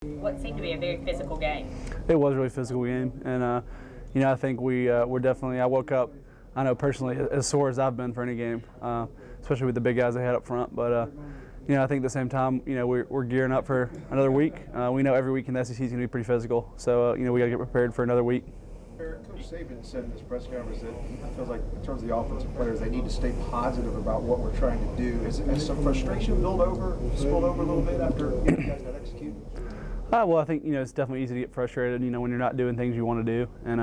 What seemed to be a very physical game. It was a really physical game, and you know, I think we're definitely. I woke up, I know personally, as sore as I've been for any game, especially with the big guys they had up front. But you know, I think at the same time, you know, we're gearing up for another week. We know every week in the SEC is going to be pretty physical, so you know, we got to get prepared for another week. Barrett, Coach Saban said in his press conference that he feels like, in terms of the offensive players, they need to stay positive about what we're trying to do. Has some frustration spilled over a little bit after you guys got executed? Well, I think, you know, it's definitely easy to get frustrated, you know, when you're not doing things you want to do. And,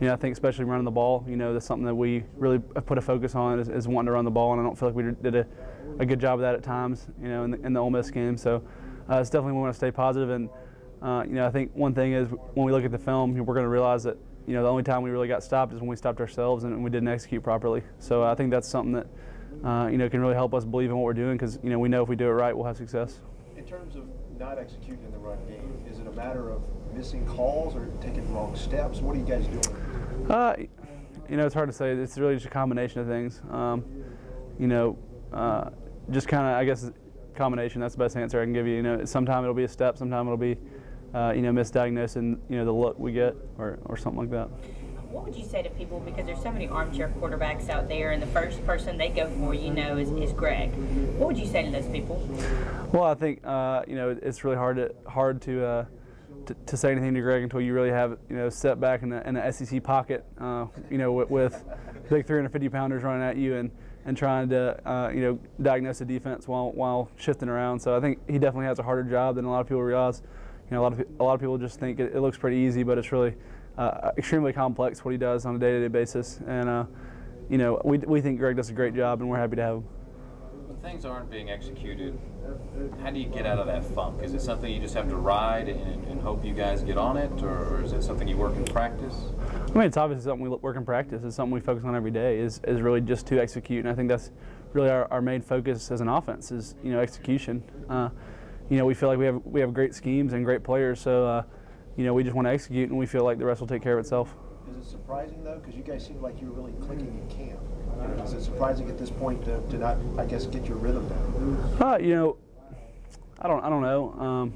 you know, I think especially running the ball, you know, that's something that we really have put a focus on is wanting to run the ball. And I don't feel like we did a good job of that at times, you know, in the Ole Miss game. So it's definitely we want to stay positive. And, you know, I think one thing is when we look at the film, we're going to realize that, you know, the only time we really got stopped is when we stopped ourselves and we didn't execute properly. So I think that's something that, you know, can really help us believe in what we're doing because, you know, we know if we do it right, we'll have success. In terms of not executing in the run game, is it a matter of missing calls or taking wrong steps? What are you guys doing? You know, it's hard to say. It's really just a combination of things. You know, just kind of, I guess, combination. That's the best answer I can give you. You know, sometimes it'll be a step, sometimes it'll be, you know, misdiagnosing, you know, the look we get or something like that. What would you say to people, because there's so many armchair quarterbacks out there, and the first person they go for, you know, is Greg. What would you say to those people? Well, I think you know, it's really hard to say anything to Greg until you really have, you know, set back in the SEC pocket, you know, with big 350-pounders running at you and trying to you know, diagnose the defense while shifting around. So I think he definitely has a harder job than a lot of people realize. You know, a lot of people just think it looks pretty easy, but it's really extremely complex what he does on a day-to-day basis. And you know, we think Greg does a great job, and we're happy to have him. When things aren't being executed, how do you get out of that funk? Is it something you just have to ride and hope you guys get on it, or is it something you work in practice? I mean, it's obviously something we work in practice. It's something we focus on every day. Is really just to execute, and I think that's really our main focus as an offense is, you know, execution. You know, we feel like we have great schemes and great players, so you know, we just want to execute, and we feel like the rest will take care of itself. Is it surprising though, because you guys seem like you were really clicking in camp? You know, is it surprising at this point to not, I guess, get your rhythm down? You know, I don't know.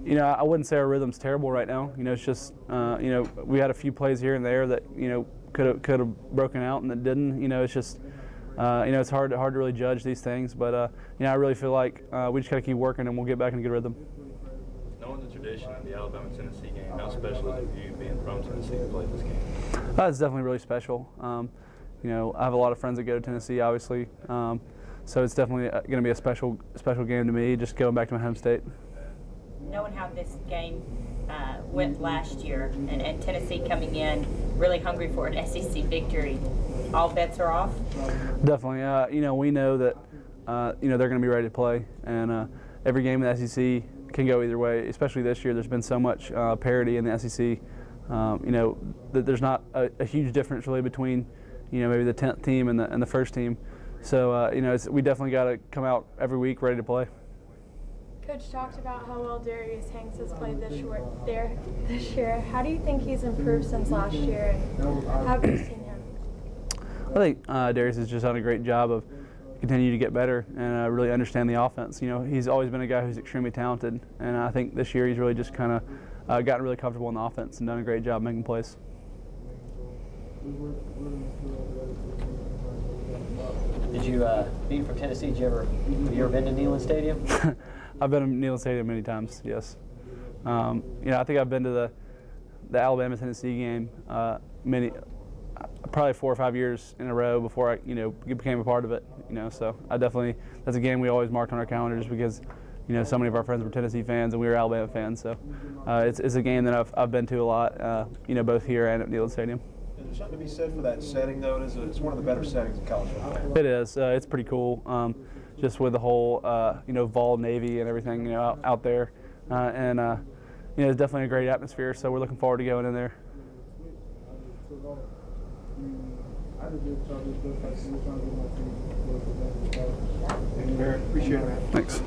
You know, I wouldn't say our rhythm's terrible right now. You know, it's just you know, we had a few plays here and there that, you know, could have broken out and that didn't. You know, it's just you know, it's hard to really judge these things. But you know, I really feel like we just got to keep working, and we'll get back in a good rhythm. Knowing the tradition of the Alabama-Tennessee game, how special is it for you being from Tennessee to play this game? It's definitely really special. You know, I have a lot of friends that go to Tennessee, obviously, so it's definitely going to be a special game to me, just going back to my home state. Knowing how this game went last year, and Tennessee coming in really hungry for an SEC victory, all bets are off? Definitely. You know, we know that you know, they're going to be ready to play, and every game in the SEC can go either way, especially this year. There's been so much parity in the SEC. You know, that there's not a huge difference really between, you know, maybe the 10th team and the first team. So you know, we definitely got to come out every week ready to play. Coach talked about how well Darius Hanks has played this year. How do you think he's improved since last year, and how have you seen him? I think Darius has just done a great job of continue to get better and really understand the offense. You know, he's always been a guy who's extremely talented, and I think this year he's really just kind of gotten really comfortable in the offense and done a great job making plays. Did you, being from Tennessee, have you ever been to Neyland Stadium? I've been to Neyland Stadium many times, yes. You know, I think I've been to the Alabama-Tennessee game probably 4 or 5 years in a row before I, you know, became a part of it. You know, so that's a game we always marked on our calendars because, you know, so many of our friends were Tennessee fans and we were Alabama fans. So it's a game that I've been to a lot. You know, both here and at Neyland Stadium. Is there something to be said for that setting though? It's one of the better settings in college football. It is. It's pretty cool. Just with the whole you know, Vol Navy and everything, you know, out there, and you know, it's definitely a great atmosphere. So we're looking forward to going in there. Thank you, Barrett. Appreciate it, man. Thanks.